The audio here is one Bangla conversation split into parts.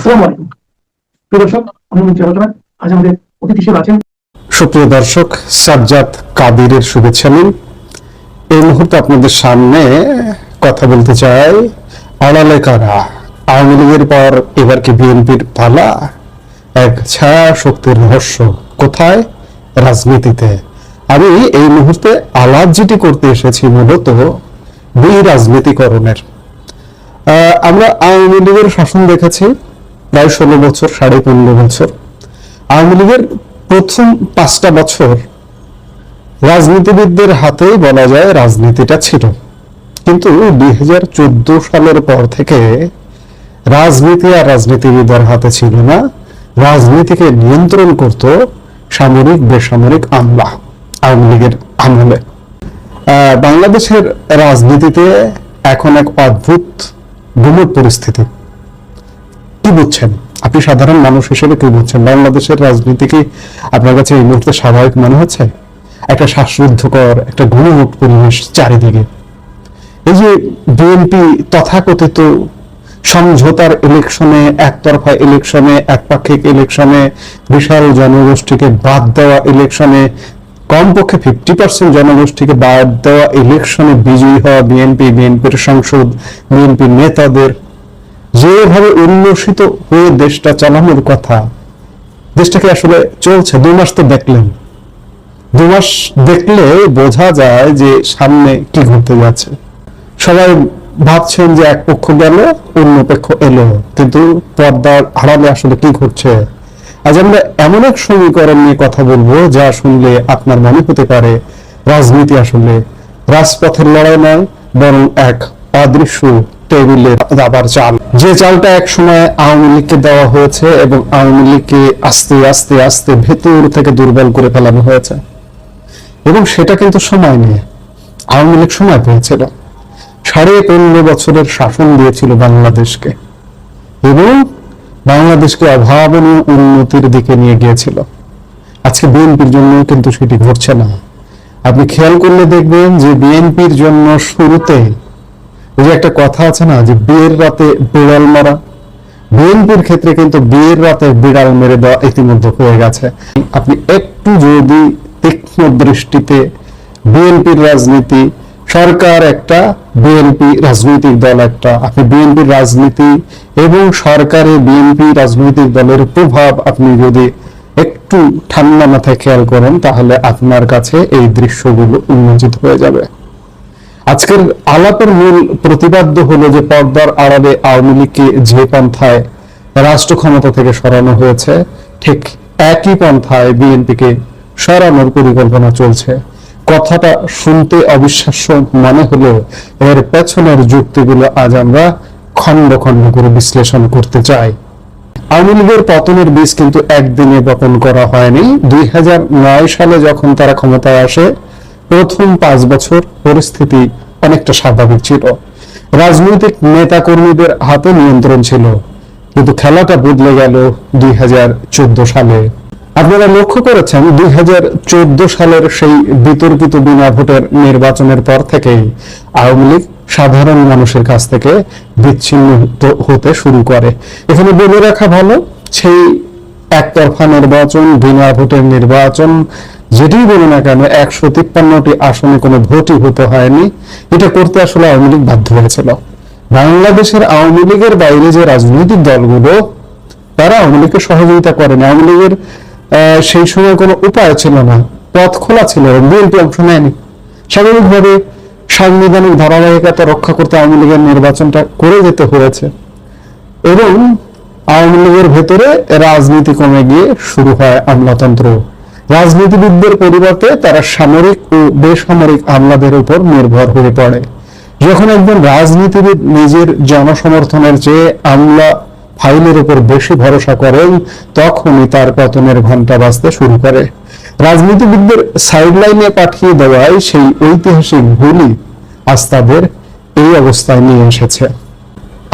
আসসালামু আলাইকুম প্রিয় দর্শক, আমি মঞ্চে আলোচনা আজ আমাদের অতিথি হিসেবে আছেন সুপ্রিয় দর্শক, সাজ্জাদ কাদিরের শুভেচ্ছা নিন। এই মুহূর্তে আপনাদের সামনে কথা বলতে চাই, আড়ালে কারা? আওয়ামী লীগের পর এবার কি বিএনপির পালা? এক ছায়া শক্তির রহস্য কোথায়? রাজনীতিতে। আমি এই মুহূর্তে আলাপ যেটি করতে এসেছি মূলত রাজনীতিকরণের। আমরা আওয়ামী লীগের শাসন দেখেছি প্রায় 16 বছর, 15.5 বছর। আওয়ামী লীগের প্রথম 5টা বছর রাজনীতিবিদদের হাতেই বলা যায় রাজনীতিটা ছিল, কিন্তু 2014 সালের পর থেকে রাজনীতি আর রাজনীতিবিদদের হাতে ছিল না। রাজনীতিকে নিয়ন্ত্রণ করত সামরিক বেসামরিক আমলা আওয়ামী লীগের আমলে। বাংলাদেশের রাজনীতিতে এখন এক অদ্ভুত গুমট পরিস্থিতি। কি বুঝছেন আপনি সাধারণ মানুষ হিসেবে? কি বুঝছেন বাংলাদেশের রাজনীতি? কি আপনার কাছে এই মুহূর্তে স্বাভাবিক মনে হচ্ছে? একটা শ্বাসরুদ্ধকর একটা গুমট পরিবেশ চারিদিকে। এই যে বিএনপি তথাকথিত সমঝোতার ইলেকশনে, একতরফা ইলেকশনে, একপাক্ষিক ইলেকশনে, বিশাল জনগোষ্ঠীকে বাদ দেওয়া ইলেকশনে, কমপক্ষে 50% জনগোষ্ঠীকে বাদ দেওয়া ইলেকশনে বিজয়ী হওয়া বিএনপি, বিএনপির সংসদ, বিএনপি নেতাদের যেভাবে উল্লসিত হয়ে দেশটা চালানোর কথা, দেশটাকে আসলে চলছে। 2 মাস তো দেখলেন, 2 মাস দেখলে বোঝা যায় যে সামনে কি ঘটতে যাচ্ছে। সবাই ভাবছেন যে এক পক্ষ গেল, অন্য পক্ষ এলো, কিন্তু পর্দার আড়ালে আসলে কি ঘটছে? আজ আমরা এমন এক সমীকরণ নিয়ে কথা বলবো যা শুনলে আপনার মনে হতে পারে রাজনীতি আসলে রাজপথের লড়াই নয়, বরং এক অদৃশ্য টেবিলে দাবার চাল। যে চালটা এক সময় আওয়ামী লীগকে দেওয়া হয়েছে এবং আওয়ামী লীগকে আস্তে আস্তে আস্তে ভেতর থেকে দুর্বল করে ফেলানো হয়েছে। এবং সেটা কিন্তু সময় নিয়ে আওয়ামী লীগ সময় পেয়েছিল, 15.5 বছরের শাসন দিয়েছিল বাংলাদেশকে এবং বাংলাদেশকে অভাবনীয় উন্নতির দিকে নিয়ে গিয়েছিল। আজকে বিএনপির জন্য কিন্তু সেটি ঘটছে না। আপনি খেয়াল করলে দেখবেন যে বিএনপির জন্য শুরুতে ওই যে একটা কথা আছে না, যে বিয়ের রাতে বিড়াল মারা, বিএনপির ক্ষেত্রে কিন্তু বিয়ের রাতে বিড়াল মেরে দেওয়া ইতিমধ্যে হয়ে গেছে। আপনি একটু যদি তীক্ষ্ণ দৃষ্টিতে বিএনপির রাজনীতি, সরকার একটা, বিএনপি রাজনৈতিক দল একটা, আপনি বিএনপির রাজনীতি এবং সরকারে বিএনপি রাজনৈতিক দলের প্রভাব আপনি যদি একটু ঠান্ডা মাথায় খেয়াল করেন, তাহলে আপনার কাছে এই দৃশ্যগুলো উন্মোচিত হয়ে যাবে। আজকের আলাপের মূল প্রতিপাদ্য হলো যে পর্দার আড়ালে আওয়ামী লীগকে যে পন্থায় রাষ্ট্র ক্ষমতা থেকে সরানো হয়েছে, ঠিক একই পন্থায় বিএনপিকে সরানোর পরিকল্পনা চলছে। কথাটা শুনতে অবিশ্বাস্য মনে হলেও এর পেছনের যুক্তিগুলো আজ আমরা খন্ড খন্ড করে বিশ্লেষণ করতে চাই। আওয়ামী লীগের পতনের বীজ কিন্তু একদিনে বপন করা হয়নি। 2009 সালে যখন তারা ক্ষমতায় আসে, প্রথম 5 বছর পরিস্থিতি অনেকটা স্বাভাবিক ছিল, রাজনৈতিক নেতা কর্মীদের হাতে নিয়ন্ত্রণ ছিল, কিন্তু খেলাটা বদলে গেল 2014 সালে। আপনারা লক্ষ্য করেছেন 2014 সালের সেই বিতর্কিত বিনা ভোটের নির্বাচনের পর থেকেই আওয়ামী লীগ সাধারণ মানুষের কাছ থেকে বিচ্ছিন্ন হতে শুরু করে। এখানে বলে রাখা ভালো, সেই একতরফা নির্বাচন, বিনা ভোটের নির্বাচন, যেটি বলি না কেন, 153টি আসনে কোনো ভোটই হতে হয়নি। এটা করতে আসলে আওয়ামী লীগ বাধ্য হয়েছিল। বাংলাদেশের আওয়ামী লীগের বাইরে যে রাজনৈতিক দলগুলো, তারা আওয়ামী লীগকে সহযোগিতা করেন। আওয়ামী লীগের সেই সময় কোনো উপায় ছিল না, পথ খোলা ছিল, বিএনপি অংশ নেয়নি। স্বাভাবিকভাবে সাংবিধানিক ধারাবাহিকতা রক্ষা করতে আওয়ামী লীগের নির্বাচনটা করে যেতে হয়েছে এবং আওয়ামী লীগের ভেতরে রাজনীতি কমে গিয়ে শুরু হয় আমলাতন্ত্র। রাজনীতিবিদদের পরিবর্তে তারা সামরিক ও বেসামরিক আমলাদের উপর নির্ভর হয়ে পড়ে। যখন একজন রাজনীতিবিদ নিজের জনসমর্থনের চেয়ে আমলা ফাইলের উপর বেশি ভরসা করেন, তখনই তার পতনের ঘন্টা বাজতে শুরু করে। রাজনীতিবিদদের সাইডলাইনে পাঠিয়ে দেওয়ায় সেই ঐতিহাসিক ভুলই আজ তাদের এই অবস্থায় নিয়ে এসেছে।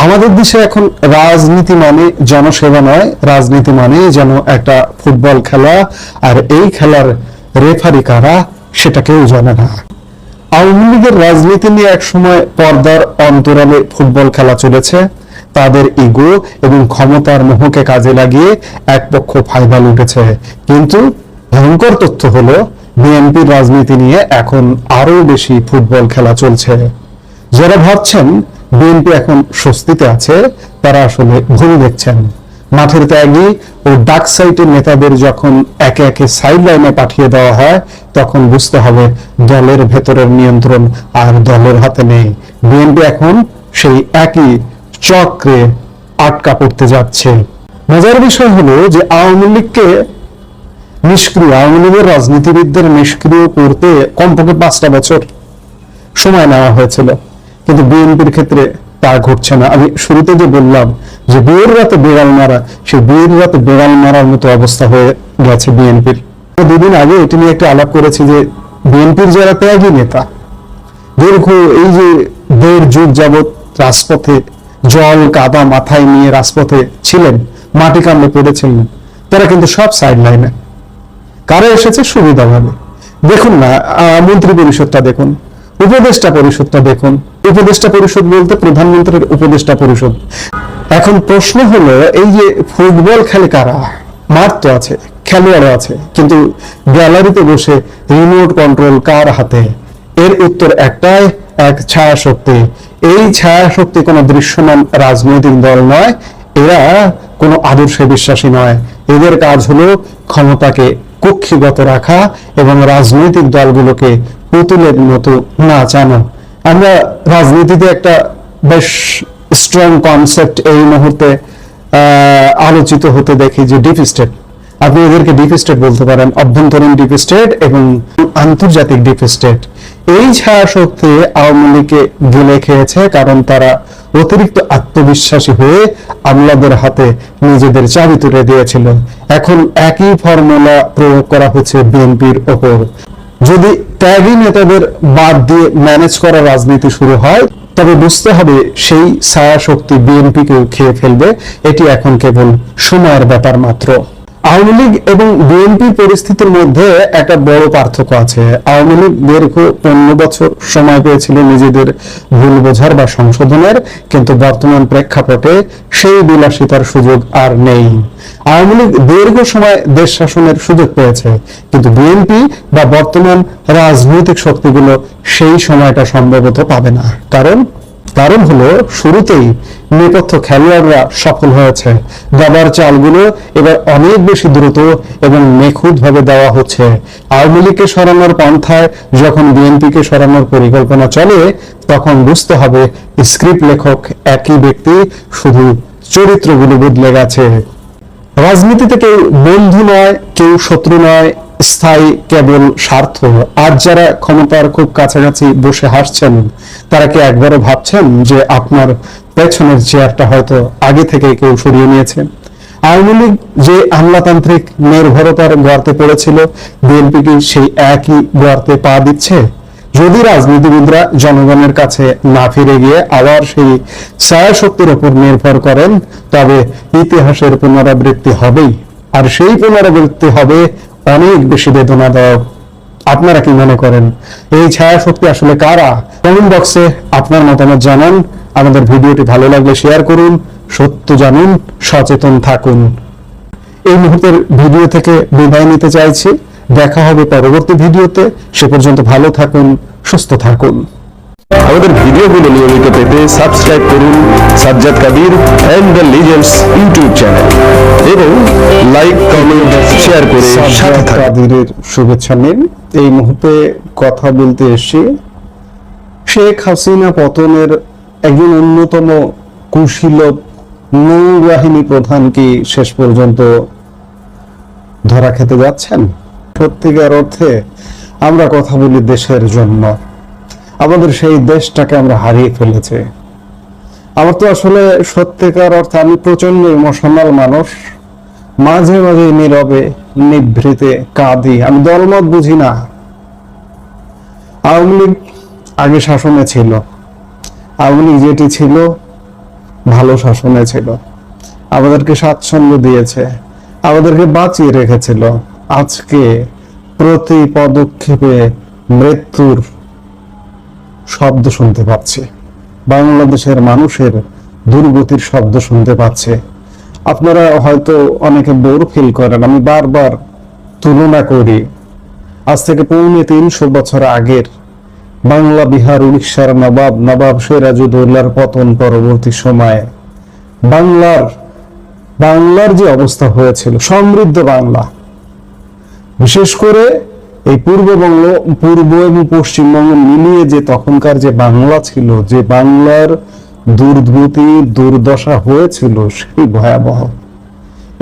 আমাদের দেশে এখন রাজনীতি মানে জনসেবা নয়, রাজনীতি মানে যেন একটা ফুটবল খেলা, আর এই খেলার রেফারি কারা সেটা কেউ জানে না। আওয়ামী লীগের রাজনীতি নিয়ে এক সময় পর্দার অন্তরালে ফুটবল খেলা চলেছে, তাদের ইগো এবং ক্ষমতার মোহকে কাজে লাগিয়ে এক পক্ষ ফায়দা লুটেছে। কিন্তু ভয়ঙ্কর তথ্য হলো বিএনপির রাজনীতি নিয়ে এখন আরো বেশি ফুটবল খেলা চলছে। যারা ভাবছেন বিএনপি এখন স্বস্তিতে আছে, তারা আসলে ভুল দেখছেন। মাঠের ত্যাগী ও ডাক সাইটের নেতাদের যখন একে একে সাইড লাইনে পাঠিয়ে দেওয়া হয়, তখন বুঝতে হবে দলের ভেতরের নিয়ন্ত্রণ আর দলের হাতে নেই। বিএনপি এখন সেই একই চক্রে আটকা পড়তে যাচ্ছে। মজার বিষয় হলো যে আওয়ামী লীগকে আওয়ামী লীগের রাজনীতিবিদদের নিষ্ক্রিয় করতে কমপক্ষে 5টা বছর সময় নেওয়া হয়েছিল, কিন্তু বিএনপির ক্ষেত্রে তা ঘটছে না। আমি শুরুতে যে বললাম যে বিয়ের রাতে বেড়াল মারা, সেই বিয়ের রাতে বেড়াল মারার মতো অবস্থা হয়ে গেছে বিএনপির। দুদিন আগে এটি নিয়ে একটা আলাপ করেছি যে বিএনপির যারা ত্যাগী নেতা, দীর্ঘ এই যে 1.5 যুগ যাবৎ রাজপথে জল কাদা মাথায় নিয়ে রাজপথে ছিলেন, মাটি কামড়ে পড়েছিলেন, তারা কিন্তু সব সাইড লাইনে। কারা এসেছে? সুবিধাভাবে। দেখুন না, মন্ত্রী পরিষদটা দেখুন, উপদেষ্টা পরিষদটা দেখুন। উপদেষ্টা পরিষদ বলতে প্রধানমন্ত্রীর উপদেষ্টা পরিষদ। এখন প্রশ্ন হলো, এই যে ফুটবল খেলে কারা? মাঠ তো আছে, খেলোয়াড়ও আছে, কিন্তু গ্যালারিতে বসে রিমোট কন্ট্রোল কার হাতে? এর উত্তর একটাই, এক ছায়া শক্তি। এই ছায়া শক্তি কোনো দৃশ্যমান রাজনৈতিক দল নয়, এরা কোনো আদর্শে বিশ্বাসী নয়। এদের কাজ হলো ক্ষমতাকে কক্ষিগত রাখা এবং রাজনৈতিক দলগুলোকে পুতুলের মতো নাচানো। আমরা রাজনীতিতে একটা বেশ স্ট্রং কনসেপ্ট এই মুহূর্তে আলোচিত হতে দেখি যে ডিপ স্টেট। আপনি এদেরকে ডিপ স্টেট বলতে পারেন, অভ্যন্তরীণ ডিপ স্টেট এবং আন্তর্জাতিক ডিপ স্টেট। এই ছায়া শক্তি আওয়ামী লীগকে গিলে খেয়েছে, কারণ তারা অতিরিক্ত আত্মবিশ্বাসী হয়ে আমলাদের হাতে নিজেদের চাবি তুলে দিয়েছিল। এখন একই ফর্মুলা প্রয়োগ করা হচ্ছে বিএনপির ওপর। যদি ত্যাগী নেতাদের বাদ দিয়ে ম্যানেজ করা রাজনীতি শুরু হয়, তবে বুঝতে হবে সেই ছায়া শক্তি বিএনপিকেও খেয়ে ফেলবে। এটি এখন কেবল সময়ের ব্যাপার মাত্র। আওয়ামী লীগ এবং বিএনপির পরিস্থিতির মধ্যে একটা বড় পার্থক্য আছে। আওয়ামী লীগ দীর্ঘ 15 বছর সময় পেয়েছিল নিজেদের ভুল বোঝার বা সংশোধনের, কিন্তু বর্তমান প্রেক্ষাপটে সেই বিলাসিতার সুযোগ আর নেই। আওয়ামী লীগ দীর্ঘ সময় দেশ শাসনের সুযোগ পেয়েছে, কিন্তু বিএনপি বা বর্তমান রাজনৈতিক শক্তিগুলো সেই সময়টা সম্ভবত পাবে না। কারণ হলো, শুরুতেই নেপথ্য খেলোয়াড়রা সফল হয়েছে। দাবার চালগুলো এবার অনেক বেশি দ্রুত এবং নিখুঁত ভাবে দেওয়া হচ্ছে। আওয়ামী লীগকে সরানোর পন্থায় যখন বিএনপিকে সরানোর পরিকল্পনা চলে, তখন বুঝতে হবে স্ক্রিপ্ট লেখক একই ব্যক্তি, শুধু চরিত্রগুলো বদলে গেছে। রাজনীতিতে কেউ বন্ধু নয়, কেউ শত্রু নয়, স্থায়ী কেবল স্বার্থ। আজ যারা ক্ষমতার খুব কাছাকাছি বসে হাসছেন, তারা কি একবারও ভাবছেন যে আপনার পেছনের চেয়ারটা হয়তো আগে থেকে কেউ সরিয়ে নিয়েছে? আওয়ামী লীগ যে আমলাতান্ত্রিক নির্ভরতার গর্তে পড়েছিল, বিএনপি কি সেই একই গর্তে পা দিচ্ছে? যদি রাজনীতিবিদরা জনগণের কাছে না ফিরে গিয়ে আবার সেই ছায়া শক্তির উপর নির্ভর করেন, তবে ইতিহাসের পুনরাবৃত্তি হবেই, আর সেই পুনরাবৃত্তি হবে অনেক বেশি বেদনাদায়ক। আপনারা কি মনে করেন এই ছায়া শক্তি আসলে কারা? কমেন্ট বক্সে আপনার মতামত জানান। আমাদের ভিডিওটি ভালো লাগলে শেয়ার করুন। সত্য জানুন, সচেতন থাকুন। এই মুহূর্তের ভিডিও থেকে বিদায় নিতে চাইছি। দেখা হবে পরবর্তী ভিডিওতে। সে পর্যন্ত ভালো থাকুন, সুস্থ থাকুন। আমাদের ভিডিওগুলো নিয়মিত পেতে সাবস্ক্রাইব করুন Sajjad Kadir and the legends YouTube channel এবং লাইক, কমেন্ট, শেয়ার করে সাথে সাজ্জাদ থাকুন। কাদিরের শুভেচ্ছা নিন। এই মুহূর্তে কথা বলতে এসেছি শেখ হাসিনা পতনের একজন অন্যতম কুশীলব নৌবাহিনী প্রধান কি শেষ পর্যন্ত ধরা খেতে যাচ্ছেন? সত্যিকার অর্থে আমরা কথা বলি দেশের জন্য, আমাদের সেই দেশটাকে আমরা হারিয়ে ফেলেছি। আমার তো আসলে সত্যিকার অর্থে, আমি প্রচন্ড ইমোশনাল মানুষ, মাঝে মাঝে নীরবে নিভৃতে কাঁদি। আমি দলমত বুঝি না। আওয়ামী লীগ আগে শাসনে ছিল, আওয়ামী লীগ যেটি ছিল ভালো শাসনে ছিল, আমাদেরকে স্বাচ্ছন্দ্য দিয়েছে, আমাদেরকে বাঁচিয়ে রেখেছিল। আজকে প্রতি পদক্ষেপে মৃত্যুর শব্দ শুনতে পাচ্ছি। বাংলাদেশের মানুষের দুর্গতির শব্দ শুনতে পাচ্ছে। আপনারা হয়তো অনেকে বোর ফিল করেন, আমি বারবার তুলনা করি আজ থেকে 350 বছর আগের বাংলা, বিহার, উড়িষ্যার নবাব সিরাজউদ্দৌলার পতন পরবর্তী সময়ে বাংলার যে অবস্থা হয়েছিল, সমৃদ্ধ বাংলা, বিশেষ করে এই পূর্ব এবং পশ্চিমবঙ্গ মিলিয়ে যে তখনকার যে বাংলা ছিল, যে বাংলার দুর্গতি দুর্দশা হয়েছিল সেই ভয়াবহ।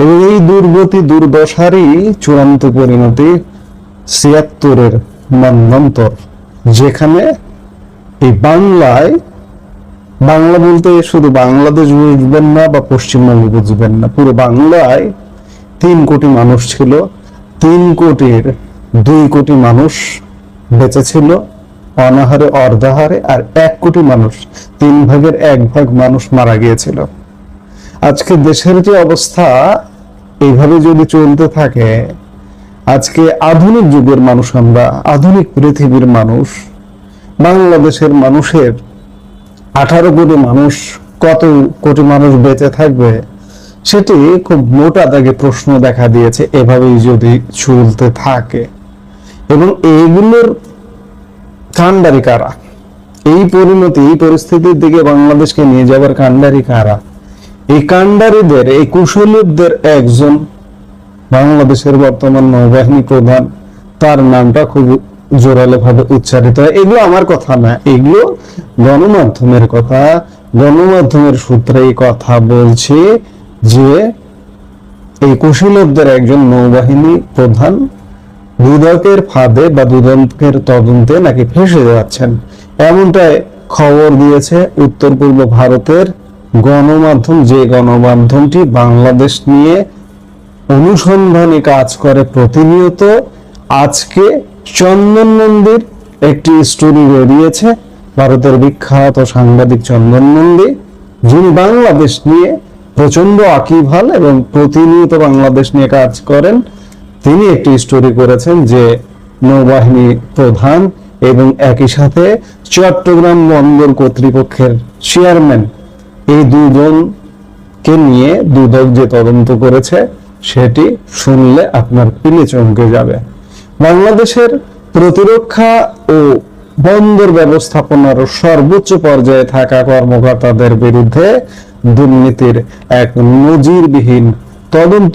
এবং এই দুর্দশারই চূড়ান্ত পরিণতি ৭৬-এর মন্বন্তর, যেখানে এই বাংলা বলতে শুধু বাংলাদেশ বুঝবেন না বা পশ্চিমবঙ্গ বুঝবেন না, পুরো বাংলায় ৩ কোটি মানুষ ছিল। ৩ কোটির 2 কোটি মানুষ বেঁচে ছিল অনাহারে অর্ধাহারে, আর 1 কোটি মানুষ, 3 ভাগের 1 ভাগ মানুষ মারা গিয়েছিল। আজকে দেশের যে অবস্থা, এইভাবে যদি চলতে থাকে, আজকে আধুনিক যুগের মানুষ আমরা, আধুনিক পৃথিবীর মানুষ, বাংলাদেশের মানুষের 18 কোটি মানুষ, কত কোটি মানুষ বেঁচে থাকবে সেটি খুব মোটা দাগে প্রশ্ন দেখা দিয়েছে এভাবেই যদি চলতে থাকে। এবং এইগুলোর কাণ্ডারি কারা? এই পরিণতি, এই পরিস্থিতির দিকে বাংলাদেশকে নিয়ে যাবার কাণ্ডারি কারা? এই কাণ্ডারিদের, এই কুশলীদের একজন বাংলাদেশের বর্তমান নৌবাহিনী প্রধান, তার নামটা খুব জোরালো ভাবে উচ্চারিত হয়। এগুলো আমার কথা না, এগুলো গণমাধ্যমের কথা। গণমাধ্যমের সূত্রে এই কথা বলছি যে এই কুশলীদের একজন নৌবাহিনী প্রধান দুদকের ফাঁদে বা দুদকের তদন্তে নাকি ফেঁসে যাচ্ছেন, এমনটাই খবর দিয়েছে উত্তর পূর্ব ভারতের গণমাধ্যম, যে গণমাধ্যমটি বাংলাদেশ নিয়ে অনুসন্ধানী কাজ করে প্রতিনিয়ত। আজকে চন্দন নন্দীর একটি স্টোরি বেরিয়েছে, ভারতের বিখ্যাত সাংবাদিক চন্দন নন্দী, যিনি বাংলাদেশ নিয়ে প্রচন্ড আকিভাল এবং প্রতিনিয়ত বাংলাদেশ নিয়ে কাজ করেন। তিনি একটি স্টোরি করেছেন যে নৌবাহিনী প্রধান এবং একই সাথে চট্টগ্রাম বন্দর কর্তৃপক্ষের চেয়ারম্যান, এই দুজনকে নিয়ে দুদক যে তদন্ত করেছে সেটি শুনলে আপনার পিলে চমকে যাবে। বাংলাদেশের প্রতিরক্ষা ও বন্দর ব্যবস্থাপনার সর্বোচ্চ পর্যায়ে থাকা কর্মকর্তাদের বিরুদ্ধে দুর্নীতির এক নজিরবিহীন তদন্ত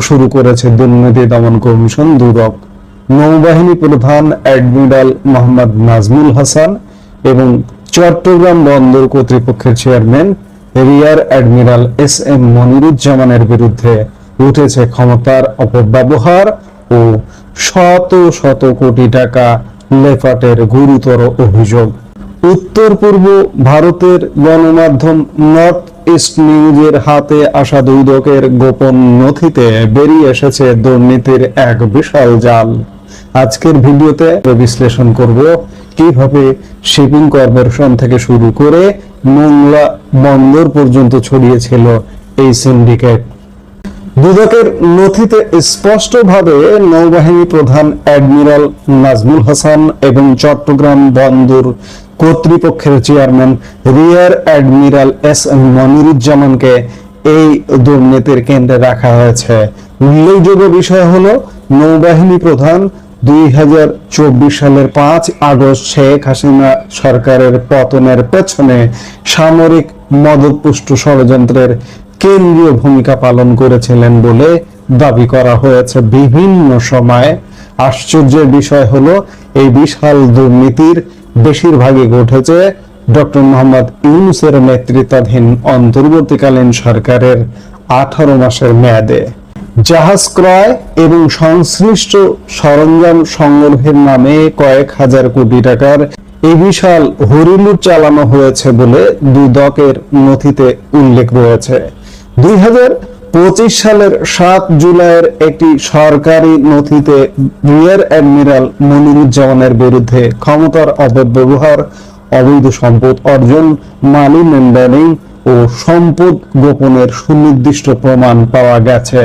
শুরু করেছে দুর্নীতি দমন কমিশন দুদক। নৌবাহিনী প্রধান অ্যাডমিরাল মোহাম্মদ নাজমুল হাসান এবং চট্টগ্রাম বন্দর কর্তৃপক্ষের চেয়ারম্যান রিয়ার অ্যাডমিরাল SM মনিরুজ্জামানের বিরুদ্ধে উঠেছে ক্ষমতার অপব্যবহার ও শত শত কোটি টাকা লেফাটের গুরুতর অভিযোগ। উত্তর পূর্ব ভারতের গণমাধ্যম নর্থ ইস্ট নিউজের হাতে আসা দুদকের গোপন নথিতে বেরিয়ে এসেছে দুর্নীতির এক বিশাল জাল। আজকের ভিডিওতে বিশ্লেষণ করব কিভাবে শিপিং কর্পোরেশন থেকে শুরু করে মোংলা বন্দর পর্যন্ত ছড়িয়েছিল এই সিন্ডিকেট। দুদকের নথিতে স্পষ্টভাবে নৌবাহিনী প্রধান অ্যাডমিরাল নাজমুল হাসান এবং চট্টগ্রাম বন্দর কর্তৃপক্ষের চেয়ারম্যান রিয়ার অ্যাডমিরাল SM মনিরুজ্জামানকে এই দুর্নীতির কেন্দ্রে রাখা হয়েছে। উল্লেখযোগ্য বিষয় হলো, নৌবাহিনী প্রধান 2024 সালের 5 আগস্ট শেখ হাসিনা সরকারের পতনের পেছনে সামরিক মদতপুষ্ট ষড়যন্ত্রের কেন্দ্রীয় ভূমিকা পালন করেছিলেন বলে দাবি করা হয়েছে বিভিন্ন সময়ে। আশ্চর্যের বিষয় হলো, এই বিশাল দুর্নীতির বেশিরভাগই ঘটেছে ডক্টর মোহাম্মদ ইউনূসের নেতৃত্বাধীন অন্তর্বর্তীকালীন সরকারের 18 মাসের মেয়াদে। জাহাজ ক্রয় এবং সংশ্লিষ্ট সরঞ্জাম সংগ্রহের নামে কয়েক হাজার কোটি টাকার এই বিশাল হরিলুট চালানো হয়েছে বলে দুদকের নথিতে উল্লেখ রয়েছে। 2025 সালের 7 জুলাইয়ের একটি সরকারি নথিতে রিয়ার অ্যাডমিরাল মনিরুজ্জামানের বিরুদ্ধে ক্ষমতার অপব্যবহার, অবৈধ সম্পদ অর্জন, মানি লেনদেন ও সম্পদ গোপনের সুনির্দিষ্ট প্রমাণ পাওয়া গেছে।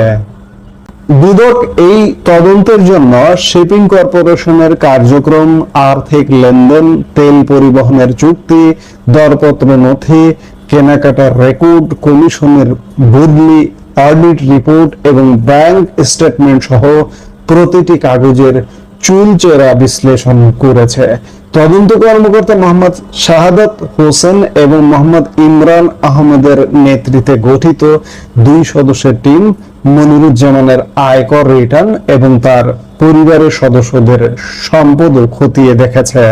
দুদক এই তদন্তের জন্য শিপিং কর্পোরেশনের কার্যক্রম, আর্থিক লেনদেন, তেল পরিবহনের চুক্তি, দরপত্র নথি, কেনাকাটার রেকর্ড, কমিশনের বদলি, অডিট রিপোর্ট এবং ব্যাংক স্টেটমেন্ট সহ প্রতিটি কাগজের চুলচেরা বিশ্লেষণ করেছে। তদন্ত কর্মকর্তা মোহাম্মদ শাহাদাত হোসেন এবং মোহাম্মদ ইমরান আহমেদের নেতৃত্বে গঠিত 2 সদস্যের টিম মনিরুজ্জামানের আয়কর রিটার্ন এবং তার পরিবারের সদস্যদের সম্পদও খতিয়ে দেখেছে।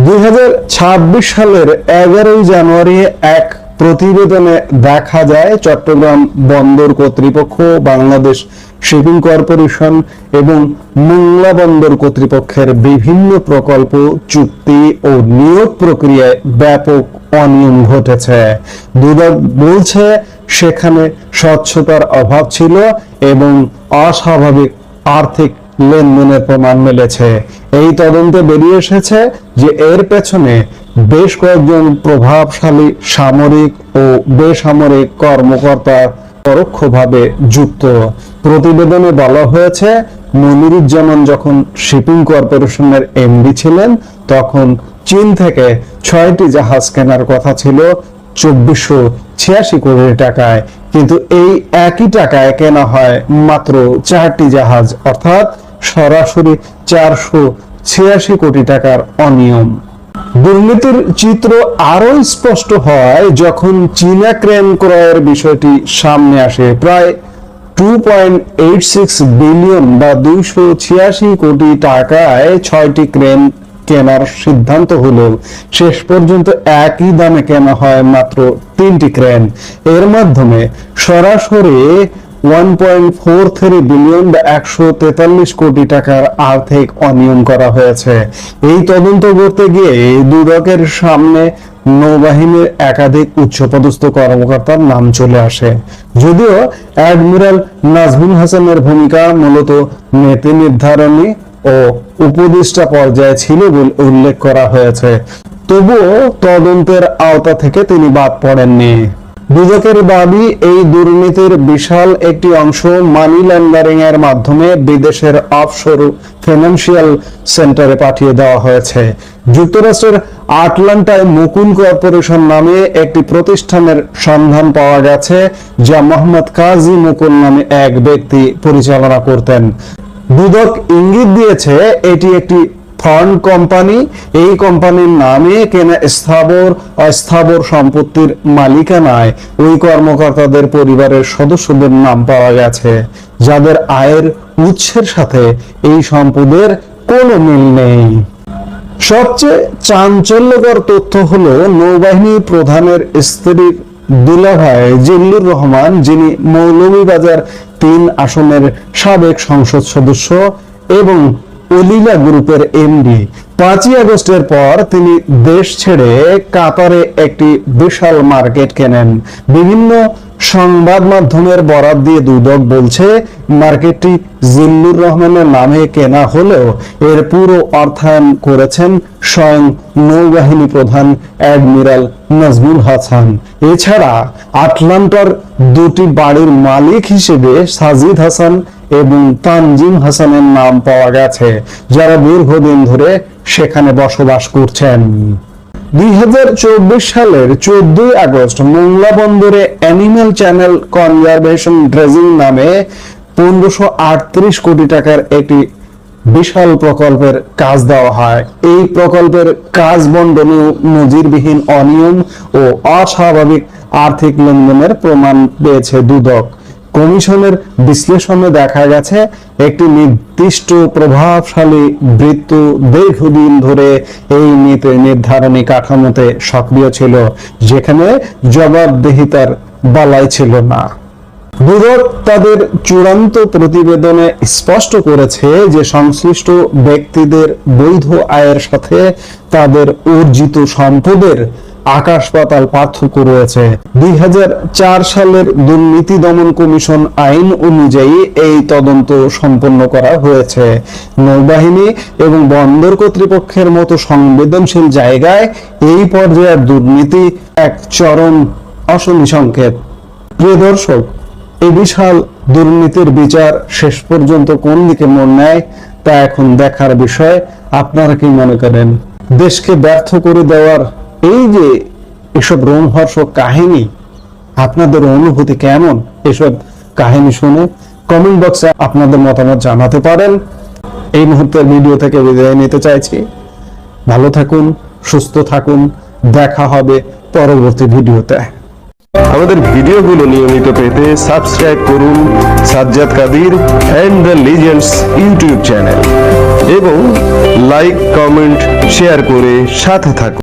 2026 সালের 11 জানুয়ারি এক প্রতিবেদনে দেখা যায় চট্টগ্রাম বন্দর কর্তৃপক্ষ, বাংলাদেশ শিপিং কর্পোরেশন এবং মোংলা বন্দর কর্তৃপক্ষের বিভিন্ন প্রকল্প, চুক্তি ও নিয়োগ প্রক্রিয়ায় ব্যাপক অনিয়ম ঘটেছে। দুদক বলছে সেখানে স্বচ্ছতার অভাব ছিল এবং অস্বাভাবিক আর্থিক লেনদেনের প্রমাণ মিলেছে। এই তদন্তে বেরিয়ে এসেছে যে এর পেছনে বেশ কয়েকজন প্রভাবশালী সামরিক ও বেসামরিক কর্মকর্তা পরোক্ষভাবে যুক্ত। প্রতিবেদনে বলা হয়েছে, মনিরুজ্জামান যখন শিপিং কর্পোরেশনের এমডি ছিলেন তখন চীন থেকে 6টি জাহাজ কেনার কথা ছিল 2486 কোটি টাকায়, কিন্তু এই একই টাকায় কেনা হয় মাত্র 4টি জাহাজ, অর্থাৎ সরাসরি 486 কোটি টাকার অনিয়ম। দুর্নীতির চিত্র আরো স্পষ্ট হয় যখন চীনা ক্রেন ক্রয়ের বিষয়টি সামনে আসে। প্রায় 2.86 বিলিয়ন বা 286 কোটি টাকায় 6টি ক্রেন কেনার সিদ্ধান্ত হলেও শেষ পর্যন্ত একই দামে কেনা হয় মাত্র 3টি ক্রেন। এর মাধ্যমে সরাসরি 1.43 বিলিয়ন বা 143 কোটি টাকার আর্থিক অনিয়ম করা হয়েছে। এই তদন্ত করতে গিয়ে দুদকের সামনে নৌবাহিনীর একাধিক উচ্চপদস্থ কর্মকর্তার নাম চলে আসে। যদিও অ্যাডমিরাল নাজমুল হাসানের ভূমিকা মূলত নীতি নির্ধারণী ও উপদেষ্টা পর্যায়ে ছিল বলে উল্লেখ করা হয়েছে, তবুও তদন্তের আওতা থেকে তিনি বাদ পড়েননি। দুদকের দাবি, এই দুর্নীতির বিশাল একটি অংশ মানি লন্ডারিং এর মাধ্যমে বিদেশের অফশোর ফিনান্সিয়াল সেন্টারে পাঠিয়ে দেওয়া হয়েছে। যুক্তরাষ্ট্রের আটলান্টায় মুকুল কর্পোরেশন নামে একটি প্রতিষ্ঠানের সন্ধান পাওয়া গেছে, যা মোহাম্মদ কাজী মুকুল নামে এক ব্যক্তি পরিচালনা করতেন। দুদক ইঙ্গিত দিয়েছে এটি একটি ফান্ড কোম্পানি। এই কোম্পানির নামে কেনা স্থাবর অস্থাবর সম্পত্তির মালিকানায় ওই কর্মকর্তাদের পরিবারের সদস্যদের নাম পাওয়া গেছে, যাদের আয়ের উৎসের সাথে এই সম্পদের কোনো মিল নেই। সবচেয়ে চাঞ্চল্যকর তথ্য হলো নৌবাহিনী প্রধানের স্ত্রীর দুলাভাই জিল্লুর রহমান, যিনি মৌলভীবাজার 3 আসনের সাবেক সংসদ সদস্য এবং অলিলা গ্রুপের এমডি। 5ই আগস্টের পর তিনি দেশ ছেড়ে কাতারে একটি বিশাল মার্কেট কেনেন। বিভিন্ন সংবাদ মাধ্যমের বরাত দিয়ে দুদক বলছে, মার্কেটটি জিল্লুর রহমানের নামে কেনা হলেও এর পুরো অর্থায়ন করেছেন স্বয়ং নৌবাহিনী প্রধান অ্যাডমিরাল নাজমুল হাসান। এছাড়া আটলান্টার 2টি বাড়ির মালিক হিসেবে সাজিদ হাসান এবং তানজিম হাসানের নাম পাওয়া গেছে, যারা দীর্ঘদিন ধরে সেখানে বসবাস করছেন। 2024 সালের 14 আগস্ট মোংলা বন্দরে অ্যানিম্যাল চ্যানেল কনজারভেশন ড্রেজিং নামে 1538 কোটি টাকার একটি বিশাল প্রকল্পের কাজ দেওয়া হয়। এই প্রকল্পের কাজ বন্টনে নজিরবিহীন অনিয়ম ও অস্বাভাবিক আর্থিক লেনদেনের প্রমাণ পেয়েছে দুদক। কমিশনের বিশ্লেষণে দেখা গেছে, একটি নির্দিষ্ট প্রভাবশালী বৃত্ত দীর্ঘদিন ধরে এই নীতি নির্ধারণী কাঠামোতে সক্রিয় ছিল, যেখানে জবাবদিহিতার বালাই ছিল না। দুদক তাদের চূড়ান্ত প্রতিবেদনে স্পষ্ট করেছে যে সংশ্লিষ্ট ব্যক্তিদের বৈধ আয়ের সাথে তাদের অর্জিত সম্পদের আকাশ পাতাল পার্থক্য রয়েছে। 2004 সালের দুর্নীতি দমন কমিশন আইন অনুযায়ী এই তদন্ত সম্পন্ন করা হয়েছে। নৌবাহিনী এবং বন্দর কর্তৃপক্ষের মতো সংবেদনশীল জায়গায় এই পর্যায়ের দুর্নীতি এক চরম অশনি সংকেত। প্রিয় দর্শক, এই বিশাল দুর্নীতির বিচার শেষ পর্যন্ত কোন দিকে মোড় নেয় তা এখন দেখার বিষয়। আপনারা কি মনে করেন, দেশকে ব্যর্থ করে দেওয়ার এই যে এসব রোমহর্ষক কাহিনী, আপনাদের অনুভূতি কেমন এসব কাহিনী শুনে? কমেন্ট বক্সে আপনাদের মতামত জানাতে পারেন। এই মুহূর্তের ভিডিও থেকে বিদায় নিতে চাইছি। ভালো থাকুন, সুস্থ থাকুন, দেখা হবে পরবর্তী ভিডিওতে। আমাদের ভিডিওগুলো নিয়মিত পেতে সাবস্ক্রাইব করুন Sajjad Kadir and the legends YouTube channel এবং লাইক, কমেন্ট, শেয়ার করে সাথে থাকুন।